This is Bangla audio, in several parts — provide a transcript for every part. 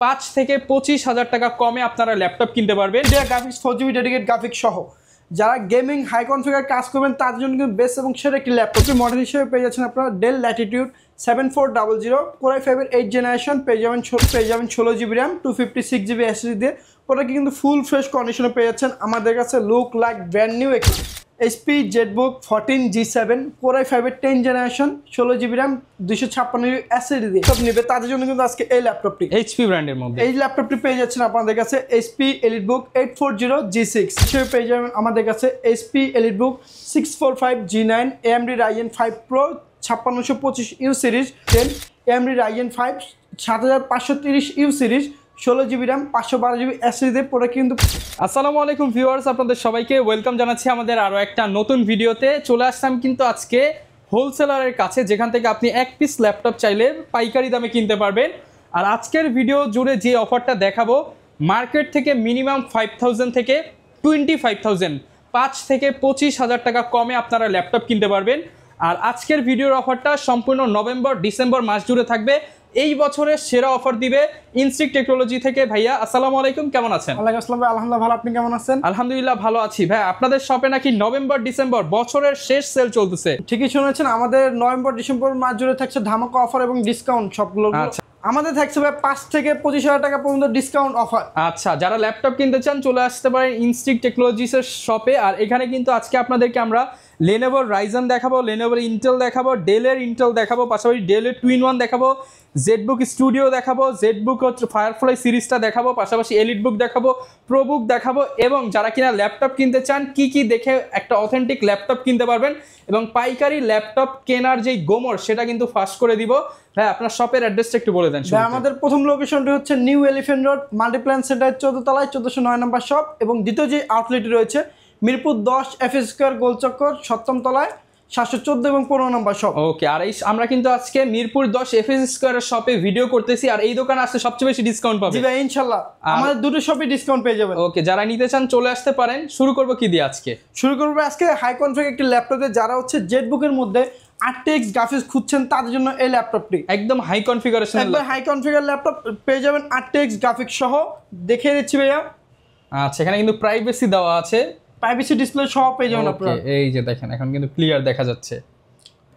5 থেকে 25,000 টাকা কমে আপনারা ল্যাপটপ কিনতে পারবেন। গ্রাফিক্স 4GB ডেডিকেট গ্রাফিক্স সহ যারা গেমিং হাই কনফিগার কাজ করবেন তাদের জন্য কিন্তু বেস্ট এবং সেরা একটি ল্যাপটপ মডেল হিসেবে পেয়ে যাচ্ছেন আপনারা ডেল ল্যাটিটিউড 7400 Core i5 এর 8th জেনারেশন পেয়ে যাবেন 16GB RAM 256GB SSD দিয়ে। ওটাকে কিন্তু ফুল ফ্রেশ কন্ডিশনে পেয়ে যাচ্ছেন আমাদের কাছে লুক লাইক ব্র্যান্ড নিউ একটি HP ZBook 14G7 Core i5 এর 10th generation 16GB RAM 256GB SSD দিয়ে সব নেবে তাদের জন্য কিন্তু আজকে এই ল্যাপটপটি HP ব্র্যান্ডের মধ্যে এই ল্যাপটপটি পেয়ে যাচ্ছেন আপনাদের কাছে HP EliteBook 840G6 হিসেবে পেয়ে যাবেন আমাদের কাছে HP EliteBook 645G9 AMD Ryzen 5 Pro 5625U series 10 AMD Ryzen 5 7530U series 16GB RAM 512GB SSD দিয়ে পড়ে কিন্তু। আসসালামু আলাইকুম ভিউয়ার্স, আপনাদের সবাইকে ওয়েলকাম জানাচ্ছি আমাদের আরও একটা নতুন ভিডিওতে। চলে আসলাম কিন্তু আজকে হোলসেলারের কাছে, যেখান থেকে আপনি এক পিস ল্যাপটপ চাইলে পাইকারি দামে কিনতে পারবেন। আর আজকের ভিডিও জুড়ে যে অফারটা দেখাবো, মার্কেট থেকে মিনিমাম 5000 থেকে 25,000 5 থেকে 25,000 টাকা কমে আপনারা ল্যাপটপ কিনতে পারবেন। আর আজকের ভিডিওর অফারটা সম্পূর্ণ নভেম্বর ডিসেম্বর মাস জুড়ে থাকবে। এই বছরের সেরা অফার দিবে ইনস্টিক টেকনোলজি থেকে। ভাইয়া আসসালামু আলাইকুম, কেমন আছেন? ওয়ালাইকুম আসসালাম ভাই, আলহামদুলিল্লাহ ভালো, আপনি কেমন আছেন? আলহামদুলিল্লাহ ভালো আছি ভাই। আপনাদের শপে নাকি নভেম্বর ডিসেম্বর বছরের শেষ সেল চলতেছে? ঠিকই শুনেছেন, আমাদের নভেম্বর ডিসেম্বর মাস জুড়ে থাকছে ধামাকা অফার এবং ডিসকাউন্ট সবগুলো। আচ্ছা, আমাদের থাকছে ভাই 5 থেকে 25,000 টাকা পর্যন্ত ডিসকাউন্ট অফার। আচ্ছা, যারা ল্যাপটপ কিনতে চান চলে আসতে পারেন ইনস্টিক টেকনোলজিসের শপে। আর এখানে কিন্তু আজকে আপনাদেরকে আমরা লেনোভোর রাইজেন দেখাবো, লেনোভোর ইন্টেল দেখাবো, ডেলের ইন্টেল দেখাবো, পাশাপাশি ডেলের টুইন-1 দেখাবো, জেডবুক স্টুডিও দেখাবো, জেডবুক ফায়ারফ্লাই সিরিজটা দেখাবো, পাশাপাশি এলিটবুক দেখাবো, প্রোবুক দেখাবো। এবং যারা কিনা ল্যাপটপ কিনতে চান কি কি দেখে একটা অথেন্টিক ল্যাপটপ কিনতে পারবেন এবং পাইকারি ল্যাপটপ কেনার যেই গোমর সেটা কিন্তু ফাঁস করে দিব। হ্যাঁ, আপনার শপের অ্যাড্রেসটা একটু বলে দেন। আমাদের প্রথম লোকেশনটি হচ্ছে new elephant road Multiplan centre 14 তলায় 1409 নম্বর শপ, এবং দ্বিতীয় যে আউটলেটটি রয়েছে মিরপুর 10 FS স্কয়ার গোলচক্কর 7ম তলায় 714 এবং 15 নম্বর শপ। ওকে, আর আমরা কিন্তু আজকে মিরপুর 10 FS স্কয়ারের শপে ভিডিও করতেছি। আর এই দোকানে আসলে সবচেয়ে বেশি ডিসকাউন্ট পাবেন। জি ভাই, ইনশাআল্লাহ আমাদের দুটো শপে ডিসকাউন্ট পেয়ে যাবেন। ওকে, যারা নিতে চান চলে আসতে পারেন। শুরু করব কি দিয়ে আজকে? শুরু করব আজকে হাই কনফিগার একটি ল্যাপটপে। যারা হচ্ছে জেডবুকের মধ্যে RTX গ্রাফিক্স খুঁজছেন তাদের জন্য এই ল্যাপটপটি একদম হাই কনফিগারেশন, একদম হাই কনফিগার ল্যাপটপ পেয়ে যাবেন RTX গ্রাফিক্স সহ। দেখিয়ে দিচ্ছি ভাইয়া। আচ্ছা, এখানে কিন্তু প্রাইভেসি দেওয়া আছে, প্রাইভেসি ডিসপ্লে সহ পেয়ে যাবেন আপনারা। এই যে দেখেন এখন কিন্তু ক্লিয়ার দেখা যাচ্ছে।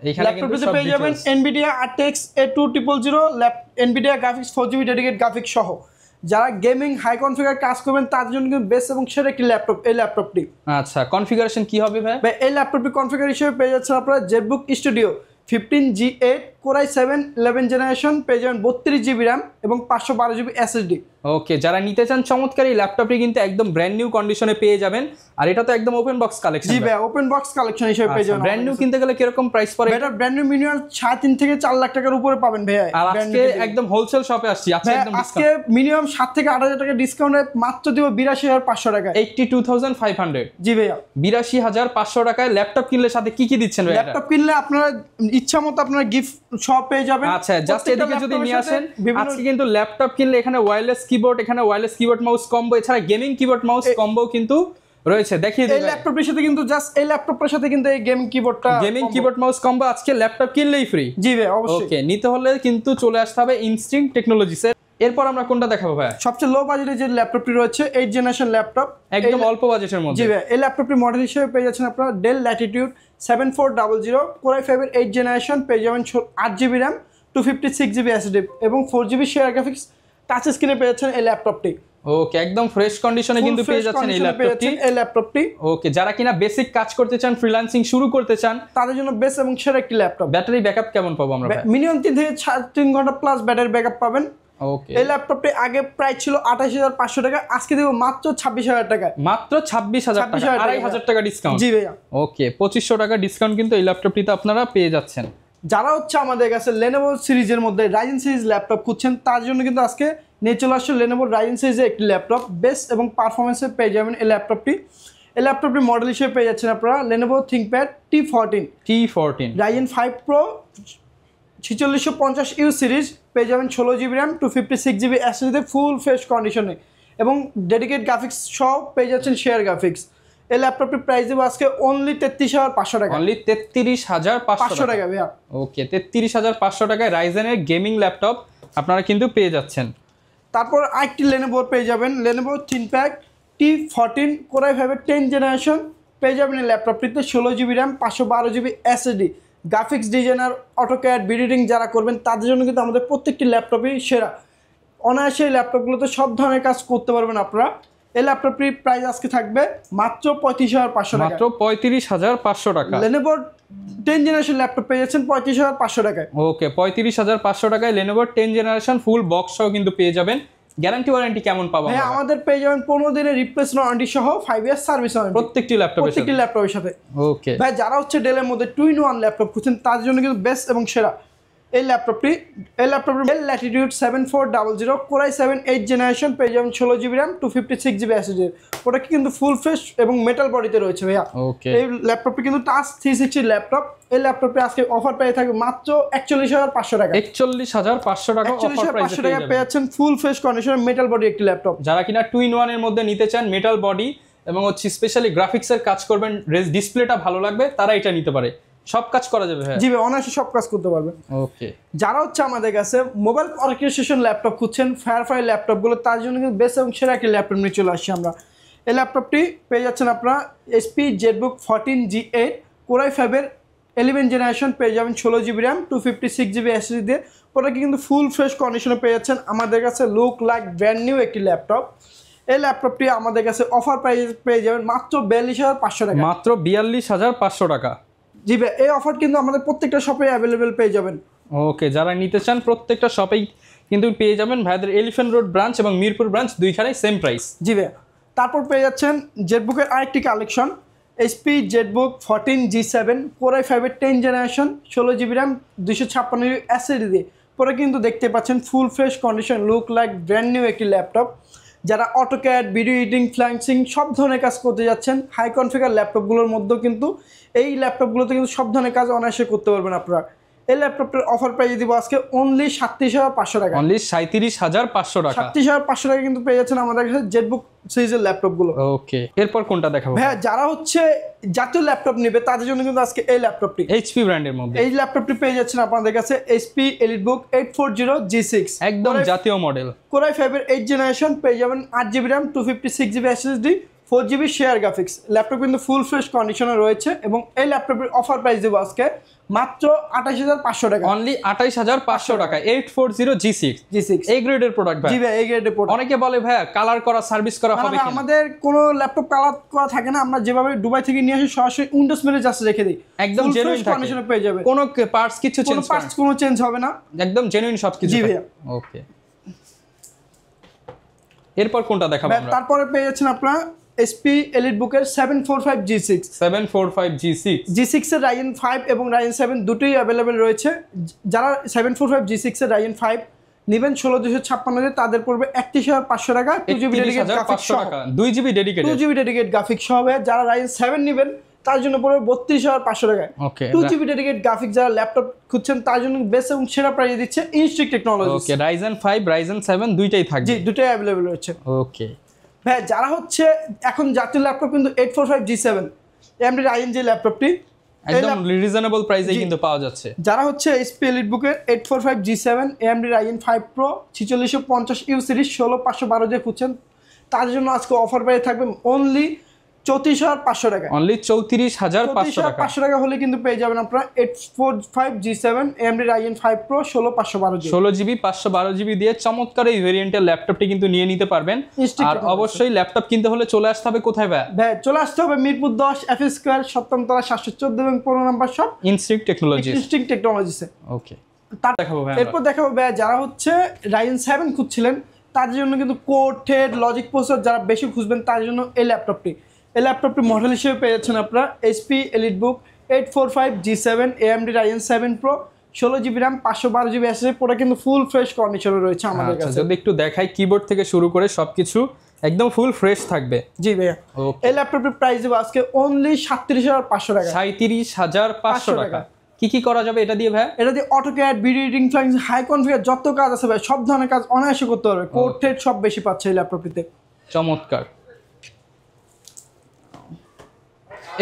এইখানে কিন্তু সব পেয়ে যাবেন NVIDIA RTX A2000 NVIDIA graphics 4GB dedicate graphics সহ যারা গেমিং হাই কনফিগার কাজ করবেন তাদের জন্য কিন্তু বেস্ট এবং সেরা একটি ল্যাপটপ এই ল্যাপটপটি। আচ্ছা, কনফিগারেশন কি হবে ভাই? এই ল্যাপটপটি কনফিগার হিসেবে পেয়ে যাচ্ছেন আপনারা ZBook studio 15G8 Core i7 11th generation পেয়ে যাবেন 32GB RAM এবং 512GB SSD। ওকে, যারা নিতে চান চমৎকার এই ল্যাপটপটি কিন্তু একদম ব্র্যান্ড নিউ কন্ডিশনে পেয়ে যাবেন। আর এটা তো একদম ওপেন বক্স কালেকশন। জি ভাই, ওপেন বক্স কালেকশন হিসেবে পেয়ে যাবেন। ব্র্যান্ড নিউ কিনতে গেলে কিরকম প্রাইস পড়ে? এটা ব্র্যান্ড নিউ মিনিমাম 3.5 থেকে 4 লাখ টাকার উপরে পাবেন ভাই। আর আজকে একদম হোলসেল শপে আসছি। আজকে মিনিমাম 7 থেকে 8,000 টাকা ডিসকাউন্টে মাত্র দিব 82,500 টাকা, 82,500। জি ভাইয়া, 82,500 টাকায় ল্যাপটপ কিনলে সাথে কি কি দিচ্ছেন ভাই? ল্যাপটপ কিনলে আপনারা ইচ্ছা মতো আপনারা গিফট সব পেয়ে যাবেন। আচ্ছা, জাস্ট এদিকে যদি নিয়ে আসেন, আজকে কিন্তু ল্যাপটপ কিনলে এখানে ওয়্যারলেস কিবোর্ড, এখানে ওয়্যারলেস কিবোর্ড মাউস কম্বো, এছাড়া গেমিং কিবোর্ড মাউস কম্বো কিন্তু রয়েছে। দেখিয়ে দিই এই ল্যাপটপের সাথে কিন্তু জাস্ট এই ল্যাপটপের সাথে কিন্তু এই গেমিং কিবোর্ড মাউস কম্বো আজকে ল্যাপটপ কিনলেই ফ্রি। জি ভাই, অবশ্যই। ওকে, নিতে হলে কিন্তু চলে আসতে হবে ইনস্টিং টেকনোলজিসের। এরপর আমরা কোনটা দেখাবো ভাই? সবচেয়ে লো বাজেটে যে ল্যাপটপটি রয়েছে 8th জেনারেশন ল্যাপটপ, একদম অল্প বাজেটের মধ্যে। জি ভাই, এই ল্যাপটপটি মডেল হিসেবে পেয়ে যাচ্ছেন আপনারা ডেল ল্যাটিটিউড 7400 Core i5 এর 8th জেনারেশন পেয়ে যাবেন 8GB RAM 256GB SSD এবং 4GB শেয়ার গ্রাফিক্স টাচ স্ক্রিনে পেয়ে যাচ্ছেন এই ল্যাপটপটি। ওকে, একদম ফ্রেশ কন্ডিশনে কিন্তু পেয়ে যাচ্ছেন এই ল্যাপটপটি। ওকে, যারা কিনা বেসিক কাজ করতে চান, ফ্রিল্যান্সিং শুরু করতে চান তাদের জন্য বেস্ট এবং সেরা একটি ল্যাপটপ। ব্যাটারি ব্যাকআপ কেমন পাবো আমরা? মিনিমাম 3 থেকে 3 ঘন্টা প্লাস ব্যাটারি ব্যাকআপ পাবেন। ওকে, এই ল্যাপটপটি আগে প্রাইস ছিল 28,500 টাকা, আজকে দেব মাত্র 26,000 টাকা। মাত্র 26,000 টাকা, 2,500 টাকা ডিসকাউন্ট। জি ভাইয়া। ওকে, 2,500 টাকা ডিসকাউন্ট কিন্তু এই ল্যাপটপটিতে আপনারা পেয়ে যাচ্ছেন। যারা হচ্ছে আমাদের কাছে Lenovo সিরিজের মধ্যে Ryzen সিরিজ ল্যাপটপ খুঁজছেন তার জন্য কিন্তু আজকে নিয়ে চলে আসছে Lenovo Ryzen সিরিজের একটি ল্যাপটপ। বেস্ট এবং পারফরমেন্সে পেয়ে যাবেন এই ল্যাপটপটি। এই ল্যাপটপটি মডেল হিসেবে পেয়ে যাচ্ছেন আপনারা Lenovo ThinkPad T14 Ryzen 5 Pro 4650U series পেয়ে যাবেন 16GB RAM 256GB SSD full fresh কন্ডিশনে এবং ডেডিকেট গ্রাফিক্স সহ পেয়ে যাচ্ছেন শেয়ার গ্রাফিক্স। এই ল্যাপটপটির প্রাইস দেবো আজকে অনলি 33,500 টাকা। অনলি 33,500 টাকা ভাইয়া। ওকে, 33,500 টাকায় রাইজেনের গেমিং ল্যাপটপ আপনারা কিন্তু পেয়ে যাচ্ছেন। তারপর আরেকটি লেনোভো পেয়ে যাবেন, Lenovo থিনপ্যাড T14 Core i5 10 generation পেয়ে যাবেন এই ল্যাপটপটিতে। 16 GB RAM, 512 GB SSD, graphics designer, AutoCAD, বিডিটিং যারা করবেন তাদের জন্য কিন্তু আমাদের প্রত্যেকটি ল্যাপটপই সেরা। অনায়াসে এই ল্যাপটপগুলোতে সব ধরনের কাজ করতে পারবেন আপনারা। এই ল্যাপটপটির প্রাইস আজকে থাকবে মাত্র 35,500 টাকা। মাত্র 35,500 টাকা। লেনোভো 10 জেনারেশন ল্যাপটপ পেয়ে যাচ্ছেন 35,500 টাকায়। ওকে, 35,500 টাকায় লেনোভো 10 জেনারেশন ফুল বক্স সহ কিন্তু পেয়ে যাবেন। গ্যারান্টি ওয়ারেন্টি কেমন পাবো? হ্যাঁ, আমাদের পেয়ে যাবেন 15 দিনের রিপ্লেসমেন্ট ওয়ারেন্টি সহ 5 ইয়ার সার্ভিস ওয়ারেন্টি প্রত্যেকটি ল্যাপটপের সাথে। ওকে ভাই, যারা হচ্ছে ডেলের মধ্যে 2-in-1 ল্যাপটপ খুঁজছেন তার জন্য কিন্তু বেস্ট এবং সেরা এই ল্যাপটপটি। Del Latitude 7400 Core i7 8 generation পেয়ে যাবেন 16 GB র্যাম, 256 GB SSD। ওটা কিন্তু ফুল ফ্রেশ এবং মেটাল বডিতে রয়েছে ভাইয়া। ওকে, এই ল্যাপটপটি কিন্তু টাচ 360 ল্যাপটপ। এই ল্যাপটপে আজকে অফার পেয়ে থাকবে মাত্র 41,500 টাকা। 41,500 টাকা অফার প্রাইসে 41,500 টাকা পেয়ে যাচ্ছেন ফুল ফ্রেশ কন্ডিশনের মেটাল বডি একটি ল্যাপটপ। যারা কিনা 2-in-1 এর মধ্যে নিতে চান, মেটাল বডি এবং হচ্ছে স্পেশালি গ্রাফিক্সের কাজ করবেন, ডিসপ্লেটা ভালো লাগবে, তারা এটা নিতে পারে। সব কাজ করা যাবে। হ্যাঁ জি ভাই, অনায়াসে সব কাজ করতে পারবে। ওকে, যারা হচ্ছে আমাদের কাছে মোবাইল অর্কেস্ট্রেশন ল্যাপটপ খুঁজছেন, ফায়ারফ্লাই ল্যাপটপগুলো, তার জন্য কিন্তু বেস্ট এবং সেরা একটি ল্যাপটপ নিয়ে চলে আসছি আমরা। এই ল্যাপটপটি পেয়ে যাচ্ছেন আপনারা HP ZBook 14G8 Core i5 এর 11 জেনারেশন পেয়ে যাবেন 16 GB র্যাম, 256 GB SSD দিয়ে। ওটাকে কিন্তু ফুল ফ্রেশ কন্ডিশনে পেয়ে যাচ্ছেন আমাদের কাছে। লুক লাইক ব্র্যান্ড নিউ একটি ল্যাপটপ। এই ল্যাপটপটি আমাদের কাছে অফার প্রাইস পেয়ে যাবেন মাত্র 42,500 টাকা। মাত্র 42,500 টাকা। জি ভাই, এই অফার কিন্তু আমাদের প্রত্যেকটা শপে অ্যাভেলেবেল পেয়ে যাবেন। ওকে, যারা নিতে চান প্রত্যেকটা শপেই কিন্তু পেয়ে যাবেন। ভাইদের এলিফ্যান্ট রোড ব্রাঞ্চ এবং মিরপুর ব্রাঞ্চ দুইখানেই সেম প্রাইস। জি ভাই, তারপর পেয়ে যাচ্ছেন জেটবুকের আরেকটি collection, HP ZBook 14G7 Core i5 এর 10 generation 16 GB RAM, 256 GB SSD দিয়ে। পরে কিন্তু দেখতে পাচ্ছেন full fresh condition, look like brand new একটি ল্যাপটপ। যারা অটোক্যাড, ভিডিও এডিটিং, ফ্লাইন্সিং সব ধরনের কাজ করতে যাচ্ছেন, হাই কনফিগার ল্যাপটপগুলোর মধ্যেও কিন্তু এই ল্যাপটপগুলোতে কিন্তু সব ধরনের কাজ অনায়াসে করতে পারবেন আপনারা। এই ল্যাপটপটার অফার প্রাইস দিব আজকে অনলি 37,500 টাকা। অনলি 37,500 টাকা। 37,500 টাকা কিন্তু পেয়ে যাচ্ছেন আমাদের কাছে জেটবুক সিরিজের ল্যাপটপগুলো। ওকে, এরপর কোনটা দেখাবো? ভাইয়া, যারা হচ্ছে জাতীয় ল্যাপটপ নেবে তাদের জন্য কিন্তু আজকে এই ল্যাপটপটি, HP ব্র্যান্ডের মধ্যে এই ল্যাপটপটি পেয়ে যাচ্ছেন আপনাদের কাছে HP EliteBook 840G6 একদম জাতীয় মডেল। Core i5 এর 8 জেনারেশন পেয়ে যাবেন 8 GB RAM, 256 GB SSD, 4 GB share graphics. Laptop কিন্তু ফুল ফ্রেশ কন্ডিশনে রয়েছে এবং এই ল্যাপটপের অফার প্রাইস দেবো আজকে মাত্র 28,500 টাকা। অনলি 28,500 টাকা। 840G6 এই গ্রেডের প্রোডাক্ট ভাই। জি ভাই, এই গ্রেডের প্রোডাক্ট। অনেকে বলে ভাইয়া কালার করা, সার্ভিস করা হবে কিনা? আমাদের কোনো ল্যাপটপ কালার করা থাকে না। আমরা যেভাবে দুবাই থেকে নিয়ে আসি সরাসরি উইন্ডোজ মেরে জাস্ট রেখে দিই, একদম জেনুইন কন্ডিশনে পেয়ে যাবে। কোনো পার্টস কিছু চেঞ্জ করা, পার্টস কোনো চেঞ্জ হবে না, একদম জেনুইন সবকিছু। জি ভাইয়া। ওকে, এরপর কোনটা দেখাবো আমরা? তারপরে পেয়ে যাচ্ছেন আপনারা HP EliteBook এর 745G6 745G6 এর Ryzen 5 এবং Ryzen 7 দুটোই অ্যাভেলেবেল রয়েছে। যারা 745G6 এর Ryzen 5 নেবেন 16256 দিয়ে তাদের পড়বে 31,500 টাকা। 2GB ডেডিকেটেড গ্রাফিক্স সহ, 2GB ডেডিকেটেড গ্রাফিক্স সহ। যারা Ryzen 7 নেবেন তার জন্য পড়বে 32,500 টাকা। ওকে, 2GB ডেডিকেটেড গ্রাফিক্স যারা ল্যাপটপ খুঁজছেন তার জন্য বেস্ট এবং সেরা প্রাইসে দিচ্ছে ইনস্ট্রিক্ট টেকনোলজি। ওকে, Ryzen 5 Ryzen 7 দুইটাই থাকবে। জি, দুটোই অ্যাভেলেবেল রয়েছে। ওকে ভাই, যারা হচ্ছে এখন জাতীয় ল্যাপটপ কিন্তু 845G7 AMD Ryzen যে ল্যাপটপটি একদম রিজনেবল প্রাইসে কিন্তু পাওয়া যাচ্ছে। যারা হচ্ছে HP EliteBook এর 845G7 AMD Ryzen 5 Pro 4650U series 16512 দিয়ে খুঁজছেন তাদের জন্য আজকে অফার পেয়ে থাকবে অনলি 34,500 টাকা। অনলি 34,500 টাকা হলে কিন্তু পেয়ে যাবেন আপনারা 845G7 AMD Ryzen 5 Pro 16512 16GB 512GB দিয়ে চমৎকার এই ভেরিয়েন্টের ল্যাপটপটি কিন্তু নিয়ে নিতে পারবেন। আর অবশ্যই ল্যাপটপ কিনতে হলে চলে আসতে হবে কোথায় ভাই? চলে আসতে হবে মিরপুর 10 FA স্কয়ার 7 তলা 714 এবং 15 নম্বর শপ ইনস্ট্রিক্ট টেকনোলজিসে। ওকে, দেখাবো ভাই। এরপর দেখাবো ভাই, যারা হচ্ছে Ryzen 7 খুঁজছিলেন তাদের জন্য কিন্তু কোর থ্রেড লজিক প্রসেসর যারা বেশি খুঁজবেন তার জন্য এই ল্যাপটপটি মডেল হিসেবে পেয়ে যাচ্ছেন আপনারা HP EliteBook 845G7 AMD Ryzen 7 Pro 16GB RAM 512GB SSD। পুরো কিন্তু ফুল ফ্রেশ কন্ডিশনে রয়েছে আমাদের কাছে। যদি একটু দেখাই কিবোর্ড থেকে শুরু করে সবকিছু একদম ফুল ফ্রেশ থাকবে। জি ভাইয়া, এই ল্যাপটপের প্রাইস দেবো আজকে অনলি 37,500 টাকা। 37,500 টাকা। কি কি করা যাবে এটা দিয়ে ভাই? এটা দিয়ে AutoCAD, video editing, flying, high configure যত কাজ আছে ভাই সব ধরনের কাজ অনায়াসে করতে পারবে। কোর থ্রেড সব বেশি পাচ্ছে এই ল্যাপটপটিতে। চমৎকার।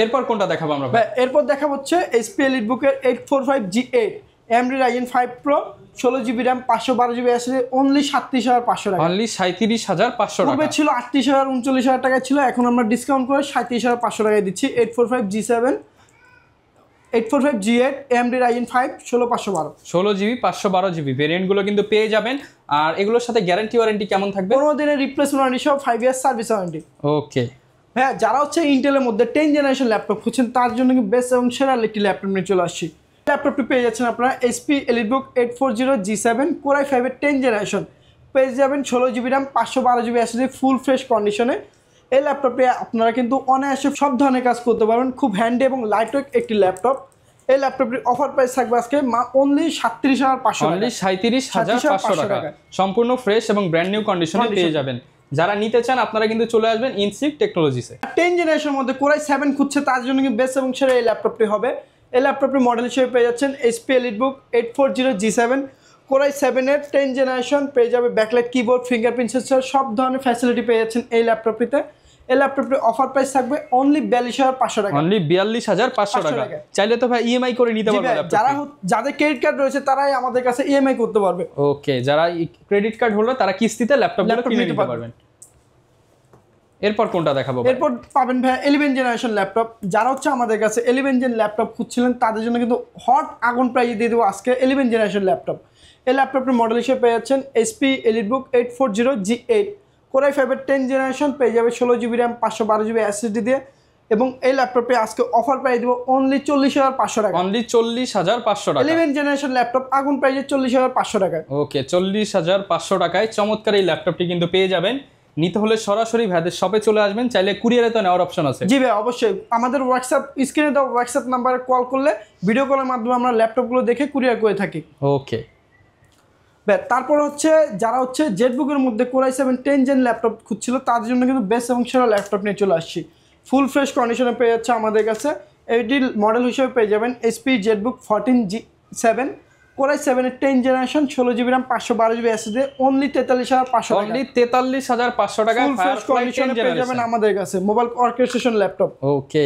এরপর কোনটা দেখাবো আমরা? এরপর দেখা হচ্ছে HP EliteBook এর 845G8 AMD Ryzen 5 Pro 16GB RAM 512GB SSD only 37,500 টাকা। অনলি 37,500 টাকা। পূর্বে ছিল 38,000 39,000 টাকা ছিল, এখন আমরা ডিসকাউন্ট করে 37,500 টাকায় দিচ্ছি। 845 G8 AMD Ryzen 5 16512 16GB 512GB ভেরিয়েন্টগুলো কিন্তু পেয়ে যাবেন। আর এগুলোর সাথে গ্যারান্টি ওয়ারেন্টি কেমন থাকবে? 15 দিনের রিপ্লেসমেন্ট ওয়ারেন্টি সহ 5 ইয়ার সার্ভিস ওয়ারেন্টি। ওকে হ্যাঁ, যারা হচ্ছে ইন্টেলের মধ্যে 10 জেনারেশন ল্যাপটপ খুঁজছেন তার জন্য কি বেস্ট এবং সেরা একটি ল্যাপটপ নিয়ে চলে আসছি। ল্যাপটপটি পেয়ে যাচ্ছেন আপনারা HP EliteBook 840 G7 Core i5 এর 10 জেনারেশন, পেয়ে যাবেন 16GB RAM 512GB SSD full fresh কন্ডিশনে। এই ল্যাপটপে আপনারা কিন্তু অনায়াসে সব ধরনের কাজ করতে পারবেন, খুব হ্যান্ডি এবং লাইটওয়েট একটি ল্যাপটপ। এই ল্যাপটপটির অফার প্রাইস থাকবে আজকে অনলি 37,500 টাকা। অনলি 37,500 টাকা সম্পূর্ণ ফ্রেশ এবং ব্র্যান্ড নিউ কন্ডিশনে পেয়ে যাবেন। যারা নিতে চান আপনারা কিন্তু চলে আসবেন ইনসিক টেকনোলজিসে। 10 জেনারেশনের মধ্যে Core i7 খুঁজছে তার জন্য কিন্তু বেস্ট এবং সেরা এই ল্যাপটপটি হবে। এই ল্যাপটপটির মডেল হিসেবে পেয়ে যাচ্ছেন HP EliteBook 840 G7 Core i7 এর 10 জেনারেশন, পেয়ে যাবে ব্যাকলাইট কিবোর্ড, ফিঙ্গারপ্রিন্ট সেন্সর, সব ধরনের ফ্যাসিলিটি পেয়ে যাচ্ছেন এই ল্যাপটপটিতে। এই ল্যাপটপটির অফার প্রাইস থাকবে অনলি 42,500 টাকা। অনলি 42,500 টাকা। চাইলে তো ভাই ইএমআই করে নিতে পারবে ল্যাপটপ। যাদের ক্রেডিট কার্ড রয়েছে তারাই আমাদের কাছে ইএমআই করতে পারবে। ওকে, যারা ক্রেডিট কার্ড হোল্ডার তারা কিস্তিতে ল্যাপটপগুলো কিনে নিতে পারবেন। এরপর কোনটা দেখাবো? এরপর পাবেন ভাই 11 জেনারেশন ল্যাপটপ। যারা হচ্ছে আমাদের কাছে 11 জেন ল্যাপটপ খুঁজছিলেন তাদের জন্য কিন্তু হট আগুন প্রাইস দিয়ে দেবো আজকে 11 জেনারেশন ল্যাপটপ। এই ল্যাপটপের মডেল হিসেবে পেয়ে যাচ্ছেন HP EliteBook 840 G8 Core i5 এর 10 জেনারেশন, পেয়ে যাবে 16GB RAM 512GB SSD দিয়ে। এবং এই ল্যাপটপে আজকে অফার প্রাইস দেবো অনলি 40,500 টাকা। অনলি 40,500 টাকা। 11 জেনারেশন ল্যাপটপ আগুন প্রাইসে 40,500 টাকা। ওকে, 40,500 টাকায় চমৎকার এই ল্যাপটপটি কিন্তু পেয়ে যাবেন। নিতে হলে সরাসরি ভাইদের শপে চলে আসবেন, চাইলে কুরিয়ারে তো নেওয়ার অপশন আছে। জি ভাই, অবশ্যই আমাদের হোয়াটসঅ্যাপ স্ক্রিনে দেওয়া হোয়াটসঅ্যাপ নাম্বারে কল করলে ভিডিও কলের মাধ্যমে আমরা ল্যাপটপগুলো দেখে কুরিয়ার করে থাকি। ওকে, তারপর হচ্ছে যারা হচ্ছে জেটবুকের মধ্যে Core i7 10 জেন ল্যাপটপ খুঁজছিল তাদের জন্য কিন্তু বেস্ট এবং সেরা ল্যাপটপ নিয়ে চলে আসছি। ফুল ফ্রেশ কন্ডিশনে পেয়ে যাচ্ছে আমাদের কাছে। এইটির মডেল হিসেবে পেয়ে যাবেন HP Jetbook 14 G7 Core i7 এর 10 generation, 16GB RAM 512GB SSD only 43,500 টাকা। অনলি 43,500 টাকা ফুল ফ্রেশ কন্ডিশনে পেয়ে যাবেন আমাদের কাছে মোবাইল অর্কেস্ট্রেশন ল্যাপটপ। ওকে,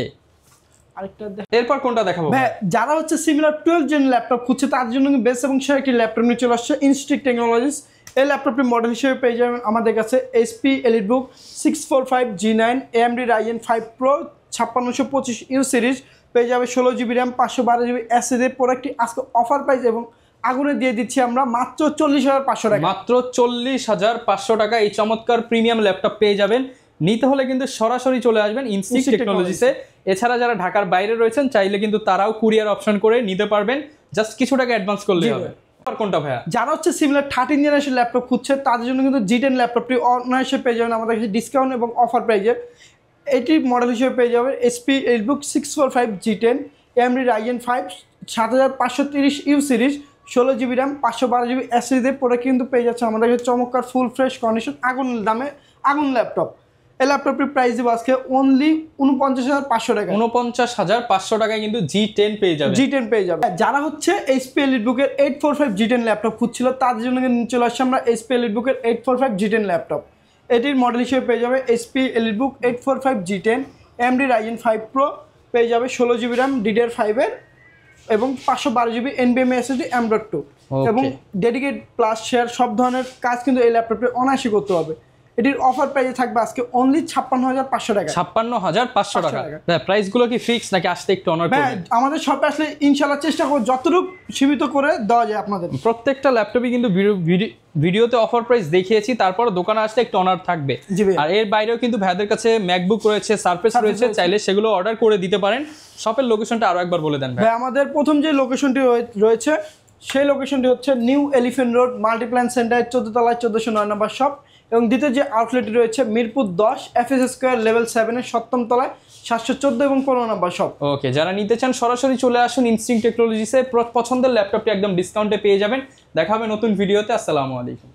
আরেকটা এরপর কোনটা দেখাবো? যারা হচ্ছে সিমিলার 12 জেন ল্যাপটপ খুঁজছে তাদের জন্য বেস্ট এবং সেরা একটি ল্যাপটপ নিয়ে চলে আসছে ইনস্টিক টেকনোলজিস। এই ল্যাপটপটির মডেল হিসেবে পেয়ে যাবেন আমাদের কাছে HP EliteBook 645 G9 AMD Ryzen 5 Pro 5625U series, পেয়ে যাবে 16GB RAM 512GB SSD। প্রোডাক্টটি আজকে অফার প্রাইস এবং আগুনে দিয়ে দিচ্ছি আমরা মাত্র 40,500 টাকা। মাত্র 40,500 টাকা এই চমৎকার প্রিমিয়াম ল্যাপটপ পেয়ে যাবেন। নিতে হলে কিন্তু সরাসরি চলে আসবেন ইনসিক টেকনোলজিসে। এছাড়া যারা ঢাকার বাইরে রয়েছেন চাইলে কিন্তু তারাও কুরিয়ার অপশন করে নিতে পারবেন, জাস্ট কিছু টাকা অ্যাডভান্স করলে হবে। আর কোনটা ভাইয়া? যারা হচ্ছে সিমিলার 13 জেনারেশন ল্যাপটপ খুঁজছে তাদের জন্য কিন্তু G10 ল্যাপটপটি অনায়াসে পেয়ে যাবেন আমাদের কাছে ডিসকাউন্ট এবং অফার প্রাইজে। এটি মডেল হিসেবে পেয়ে যাবেন HP EliteBook 645 G10 AMD Ryzen 5 7530U series, 16GB RAM 512GB SSD। পরে কিন্তু পেয়ে যাচ্ছে আমাদের কাছে চমৎকার ফুল ফ্রেশ কন্ডিশন আগুন দামে আগুন ল্যাপটপ। এই ল্যাপটপটির প্রাইস দিব আজকে অনলি 49,500 টাকা। 49,500 টাকায় কিন্তু G10 পেয়ে যাবে। G10 পেয়ে যাবে। যারা হচ্ছে HP EliteBook এর 845 G10 ল্যাপটপ খুঁজছিল তাদের জন্য কিন্তু চলে আসছে আমরা HP EliteBook এর 845 G10 ল্যাপটপ। এটির মডেল হিসেবে পেয়ে যাবে HP EliteBook 845 G10 AMD Ryzen 5 Pro, পেয়ে যাবে 16GB RAM DDR5 এর এবং 512GB NVMe SSD M.2 এবং ডেডিকেট প্লাস শেয়ার সব ধরনের কাজ কিন্তু এই ল্যাপটপে অনায়াসে করতে হবে। এটির অফার প্রাইসে থাকবে আজকে অনলি 56,500 টাকা। 56,500 টাকা। প্রাইস গুলো কি ফিক্স নাকি আসতে একটু অনার করবেন? আমাদের শপে আসলে ইনশাআল্লাহ চেষ্টা করব যতটুকু সীমিত করে দেওয়া যায় আপনাদের। প্রত্যেকটা ল্যাপটপে কিন্তু ভিডিওতে অফার প্রাইস দেখিয়েছি, তারপর দোকানে আসলে একটু অনার থাকবে। আর এর বাইরেও কিন্তু ভাইদের কাছে ম্যাকবুক রয়েছে, সারফেস রয়েছে, চাইলে সেগুলো অর্ডার করে দিতে পারেন। শপের লোকেশনটা আরো একবার বলে দেন ভাই। আমাদের প্রথম যে লোকেশনটি রয়েছে সেই লোকেশনটি হচ্ছে new elephant road Multiplan centre 14 তলায় 1409 নম্বর শপ, এবং দ্বিতীয় যে আউটলেটটি রয়েছে মিরপুর 10 FS স্কয়ার লেভেল 7 এর 7ম তলায় 714 এবং 15 নম্বর শপ। ওকে, যারা নিতে চান সরাসরি চলে আসুন ইনস্টিংক্ট টেকনোলজিসে। পছন্দের ল্যাপটপটি একদম ডিসকাউন্টে পেয়ে যাবেন। দেখা হবে নতুন ভিডিওতে। আসসালামু আলাইকুম।